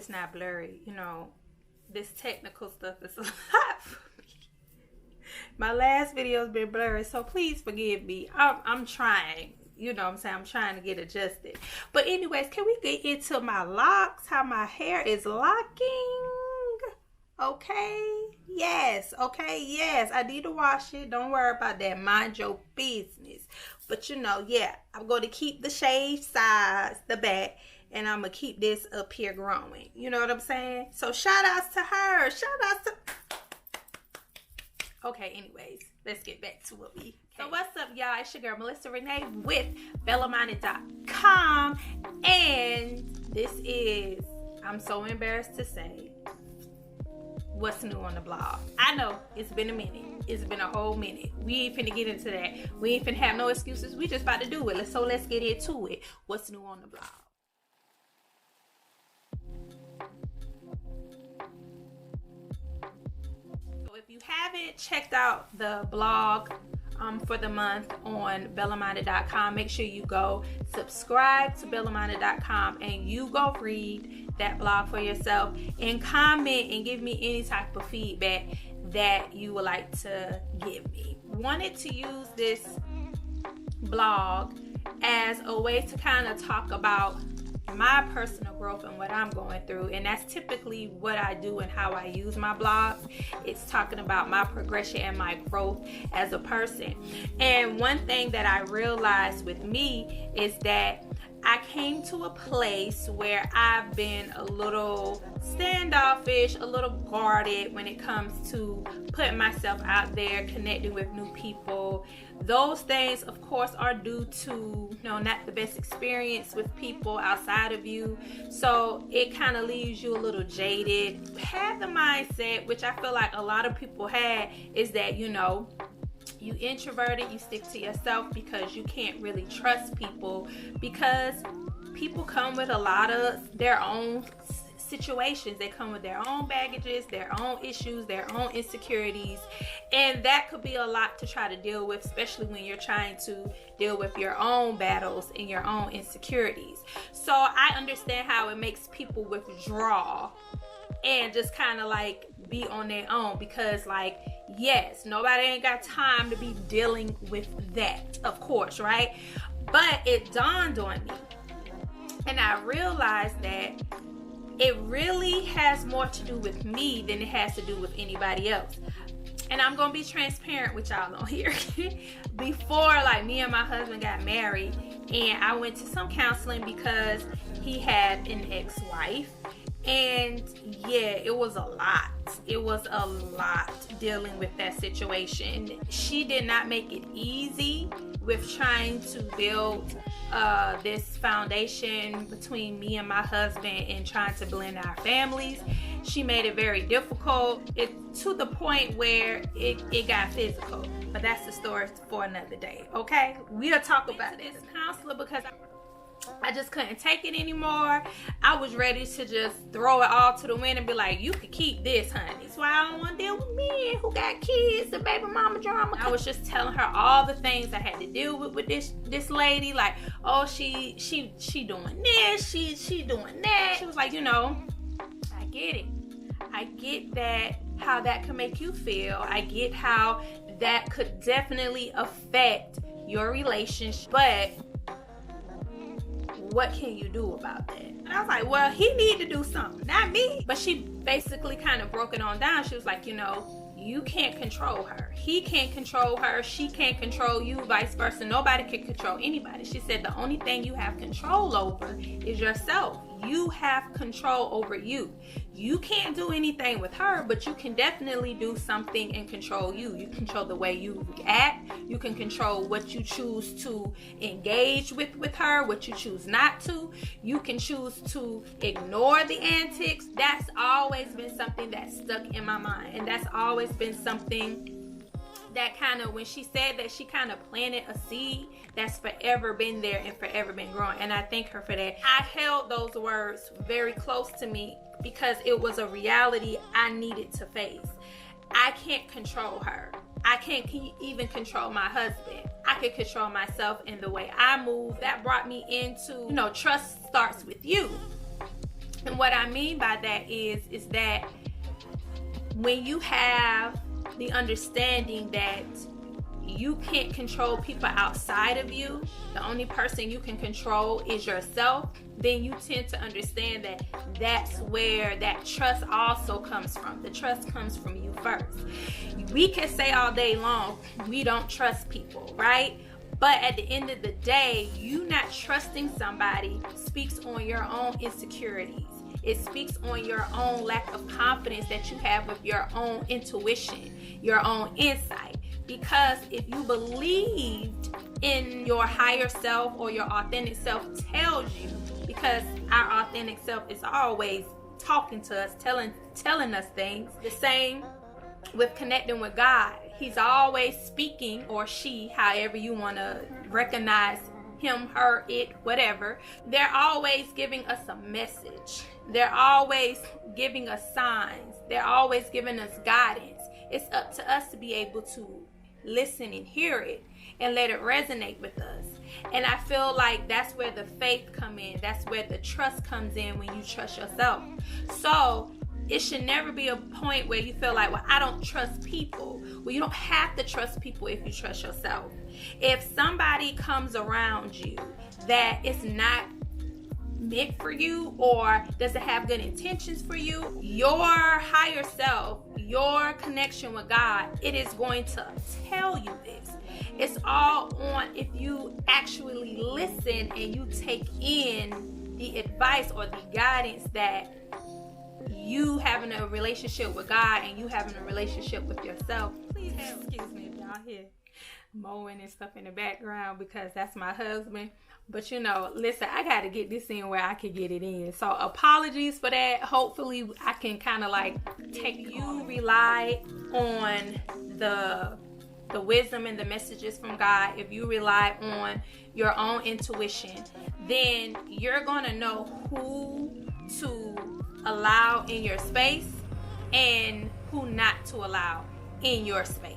it's not blurry. You know, this technical stuff is a lot for me. My last video's been blurry, so please forgive me. I'm trying. You know what I'm saying? I'm trying to get adjusted. But anyways, can we get into my locks? How my hair is locking? Okay. Yes. Okay. Yes. I need to wash it. Don't worry about that. Mind your business. But you know, yeah, I'm going to keep the shave sides, the back, and I'm going to keep this up here growing. You know what I'm saying? So shout outs to her. Shout outs to... Okay, anyways, let's get back to what we... So what's up, y'all? It's your girl, Melissa Renee with BellaMinded.com. And this is, I'm so embarrassed to say, what's new on the blog. I know, it's been a minute. It's been a whole minute. We ain't finna get into that. We ain't finna have no excuses. We just about to do it. So let's get into it. What's new on the blog? If you haven't checked out the blog for the month on BellaMinded.com, make sure you go subscribe to BellaMinded.com and you go read that blog for yourself and comment and give me any type of feedback that you would like to give me. Wanted to use this blog as a way to kind of talk about my personal growth and what I'm going through, and that's typically what I do and how I use my blogs. It's talking about my progression and my growth as a person. And one thing that I realized with me is that I came to a place where I've been a little standoffish, a little guarded when it comes to putting myself out there, connecting with new people. Those things, of course, are due to, you know, not the best experience with people outside of you. So it kind of leaves you a little jaded. Had the mindset, which I feel like a lot of people had, is that, you know, you introverted, you stick to yourself because you can't really trust people, because people come with a lot of their own situations. They come with their own baggages, their own issues, their own insecurities, and that could be a lot to try to deal with, especially when you're trying to deal with your own battles and your own insecurities. So I understand how it makes people withdraw and just kind of like be on their own, because like, yes, nobody ain't got time to be dealing with that, of course, right? But it dawned on me, and I realized that it really has more to do with me than it has to do with anybody else. And I'm gonna be transparent with y'all on here. Before, like, me and my husband got married, and I went to some counseling because he had an ex-wife. And yeah, it was a lot. It was a lot dealing with that situation. She did not make it easy with trying to build this foundation between me and my husband and trying to blend our families. She made it very difficult, to the point where it got physical. But that's the story for another day, okay? We'll talk about this counselor because I just couldn't take it anymore. I was ready to just throw it all to the wind and be like, you can keep this, honey. That's why I don't want to deal with men who got kids and baby mama drama. I was just telling her all the things I had to deal with this lady. Like, oh, she doing this, she doing that. She was like, you know, I get it. I get that, how that can make you feel. I get how that could definitely affect your relationship, but what can you do about that? And I was like, well, he need to do something, not me. But she basically kind of broke it on down. She was like, you know, you can't control her. He can't control her. She can't control you, vice versa. Nobody can control anybody. She said the only thing you have control over is yourself. You have control over you. You can't do anything with her, but you can definitely do something and control you. You control the way you act. You can control what you choose to engage with her, what you choose not to. You can choose to ignore the antics. That's always been something that's stuck in my mind. And that's always been something that kind of, when she said that, she kind of planted a seed that's forever been there and forever been growing. And I thank her for that. I held those words very close to me because it was a reality I needed to face. I can't control her. I can't even control my husband. I can control myself in the way I move. That brought me into, you know, trust starts with you. And what I mean by that is that when you have the understanding that you can't control people outside of you, the only person you can control is yourself, then you tend to understand that that's where that trust also comes from. The trust comes from you first. We can say all day long, we don't trust people, right? But at the end of the day, you not trusting somebody speaks on your own insecurities. It speaks on your own lack of confidence that you have with your own intuition, your own insight. Because if you believed in your higher self or your authentic self tells you, because our authentic self is always talking to us, telling us things. The same with connecting with God. He's always speaking, or she, however you want to recognize him, her, it, whatever. They're always giving us a message. They're always giving us signs. They're always giving us guidance. It's up to us to be able to listen and hear it and let it resonate with us. And I feel like that's where the faith come in. That's where the trust comes in, when you trust yourself. So it should never be a point where you feel like, well, I don't trust people. Well, you don't have to trust people if you trust yourself. If somebody comes around you that is not meant for you or doesn't have good intentions for you, your higher self, your connection with God, it is going to tell you this. It's all on if you actually listen and you take in the advice or the guidance that you having a relationship with God and you having a relationship with yourself. Please excuse me if y'all hear mowing and stuff in the background, because that's my husband. But listen, I got to get this in where I can get it in. So apologies for that. Hopefully I can kind of like you rely on the wisdom and the messages from God. If you rely on your own intuition, then you're going to know who to allow in your space and who not to allow in your space.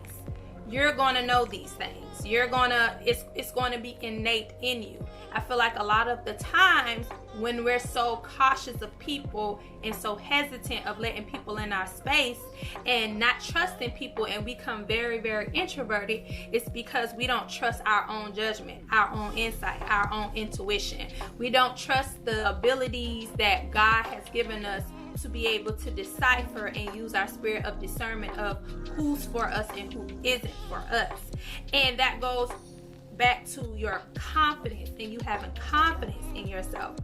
You're going to know these things. It's going to be innate in you. I feel like a lot of the times when we're so cautious of people and so hesitant of letting people in our space and not trusting people and become very, very introverted, it's because we don't trust our own judgment, our own insight, our own intuition. We don't trust the abilities that God has given us to be able to decipher and use our spirit of discernment of who's for us and who isn't for us. And that goes back to your confidence and you having confidence in yourself,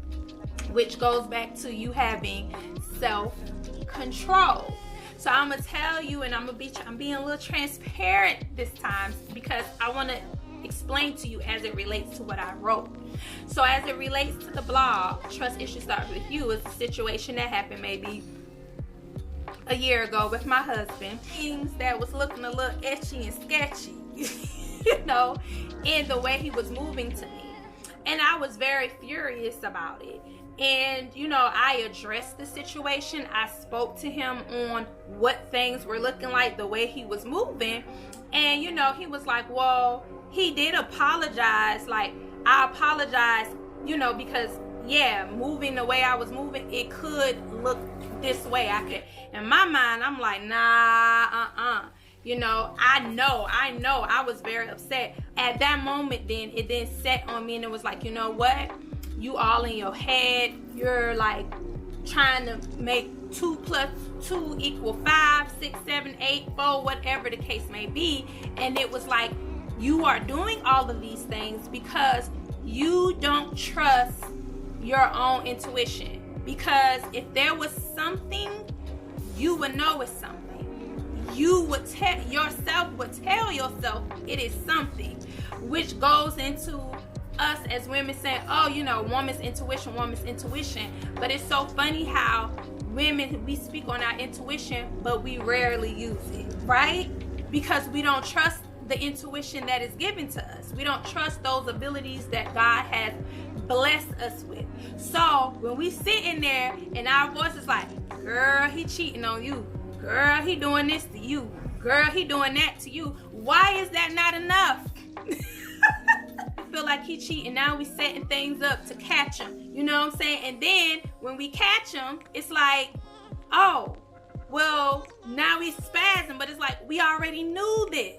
which goes back to you having self-control. So I'm gonna tell you, and I'm being a little transparent this time because I want to explain to you as it relates to what I wrote. So as it relates to the blog, Trust Issues Start With You, is a situation that happened maybe a year ago with my husband. Things that was looking a little etchy and sketchy, in the way he was moving to me. And I was very furious about it. And, I addressed the situation. I spoke to him on what things were looking like, the way he was moving. And, he was like, well, he did apologize. Like, I apologize, because, moving the way I was moving, it could look this way. In my mind, I'm like, nah, I know I was very upset. At that moment, then it then set on me and it was like, you know what? You all in your head. You're like trying to make 2 + 2 = 5, 6, 7, 8, 4, whatever the case may be. And it was like, you are doing all of these things because you don't trust your own intuition. Because if there was something, you would know it's something. You would tell yourself it is something, which goes into us as women saying, woman's intuition. But it's so funny how women, we speak on our intuition, but we rarely use it, right? Because we don't trust the intuition that is given to us. We don't trust those abilities that God has blessed us with. So when we sit in there and our voice is like, girl, he cheating on you. Girl, he doing this to you. Girl, he doing that to you. Why is that not enough? I feel like like he cheating. Now we setting things up to catch him. You know what I'm saying? And then when we catch him, it's like, oh, well, now he's spazzing. But it's like, we already knew this.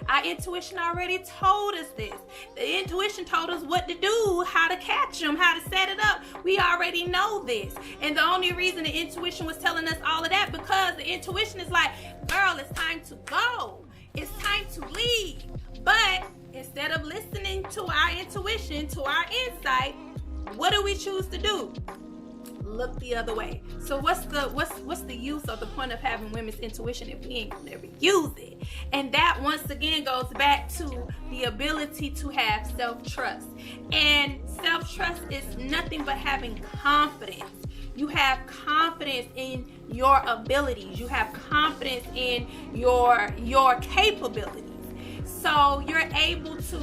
Our intuition already told us this. The intuition told us what to do, how to catch them, how to set it up. We already know this. And the only reason the intuition was telling us all of that, because the intuition is like, girl, it's time to go. It's time to leave. But instead of listening to our intuition, to our insight, what do we choose to do? Look the other way. So what's the use of the point of having women's intuition if we ain't gonna never use it? And that once again goes back to the ability to have self-trust. And self-trust is nothing but having confidence. You have confidence in your abilities. You have confidence in your capabilities. So you're able to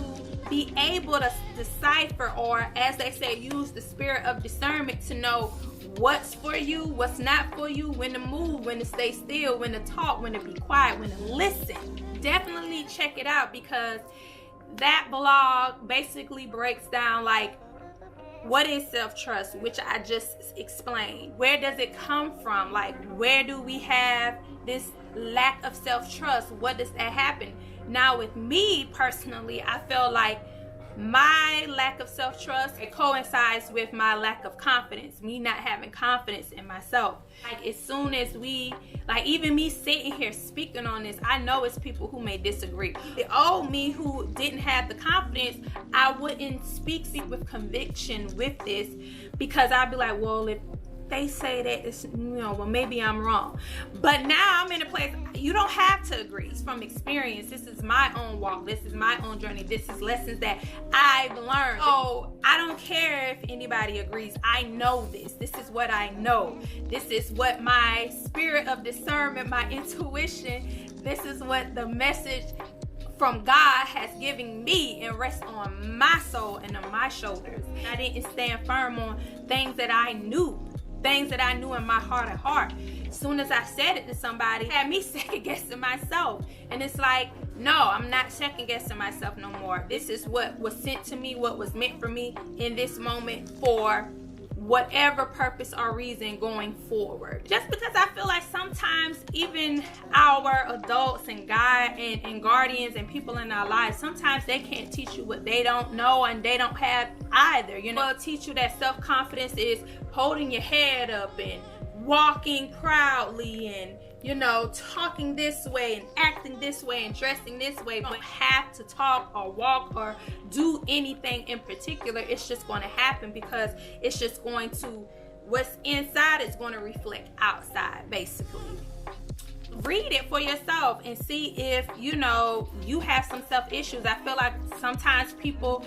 be able to decipher, or as they say, use the spirit of discernment to know what's for you, what's not for you, when to move, when to stay still, when to talk, when to be quiet, when to listen. Definitely check it out, because that blog basically breaks down like, what is self-trust, which I just explained. Where does it come from? Like, where do we have this lack of self-trust? What does that happen? Now with me personally, I feel like my lack of self-trust, it coincides with my lack of confidence, me not having confidence in myself. Like, as soon as we, like, even me sitting here speaking on this, I know it's people who may disagree. The old me who didn't have the confidence, I wouldn't speak with conviction with this, because I'd be like, well, if they say that, it's, well, maybe I'm wrong. But now I'm in a place, you don't have to agree. It's from experience. This is my own walk. This is my own journey. This is lessons that I've learned. So I don't care if anybody agrees. I know this. This is what I know. This is what my spirit of discernment, my intuition, this is what the message from God has given me and rests on my soul and on my shoulders. I didn't stand firm on things that I knew. Things that I knew in my heart of heart. As soon as I said it to somebody, it had me second guessing myself. And it's like, no, I'm not second guessing myself no more. This is what was sent to me, what was meant for me in this moment for whatever purpose or reason going forward. Just because I feel like sometimes even our adults and guardians and people in our lives, sometimes they can't teach you what they don't know and they don't have either. You know, they'll teach you that self-confidence is holding your head up and walking proudly and, you know, talking this way and acting this way and dressing this way. You don't have to talk or walk or do anything in particular. It's just going to happen, because it's just going to, what's inside is going to reflect outside, basically. Read it for yourself and see if, you know, you have some self-issues. I feel like sometimes people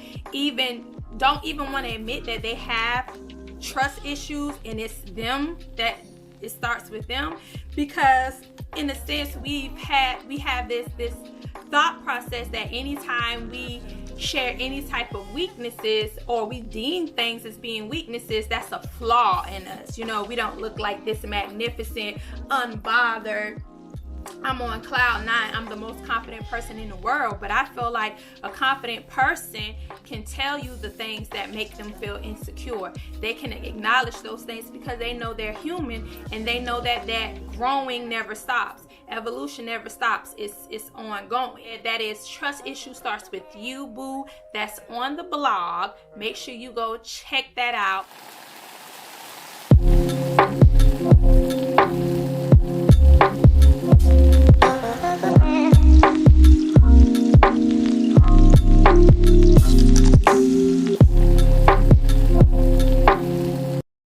don't even want to admit that they have trust issues, and it's them, that it starts with them, because in a sense we have this thought process that anytime we share any type of weaknesses, or we deem things as being weaknesses, that's a flaw in us. You know, we don't look like this magnificent, unbothered, I'm on cloud nine, I'm the most confident person in the world. But I feel like a confident person can tell you the things that make them feel insecure. They can acknowledge those things because they know they're human, and they know that growing never stops. Evolution never stops. It's ongoing. That is, trust issue starts with you, boo. That's on the blog. Make sure you go check that out.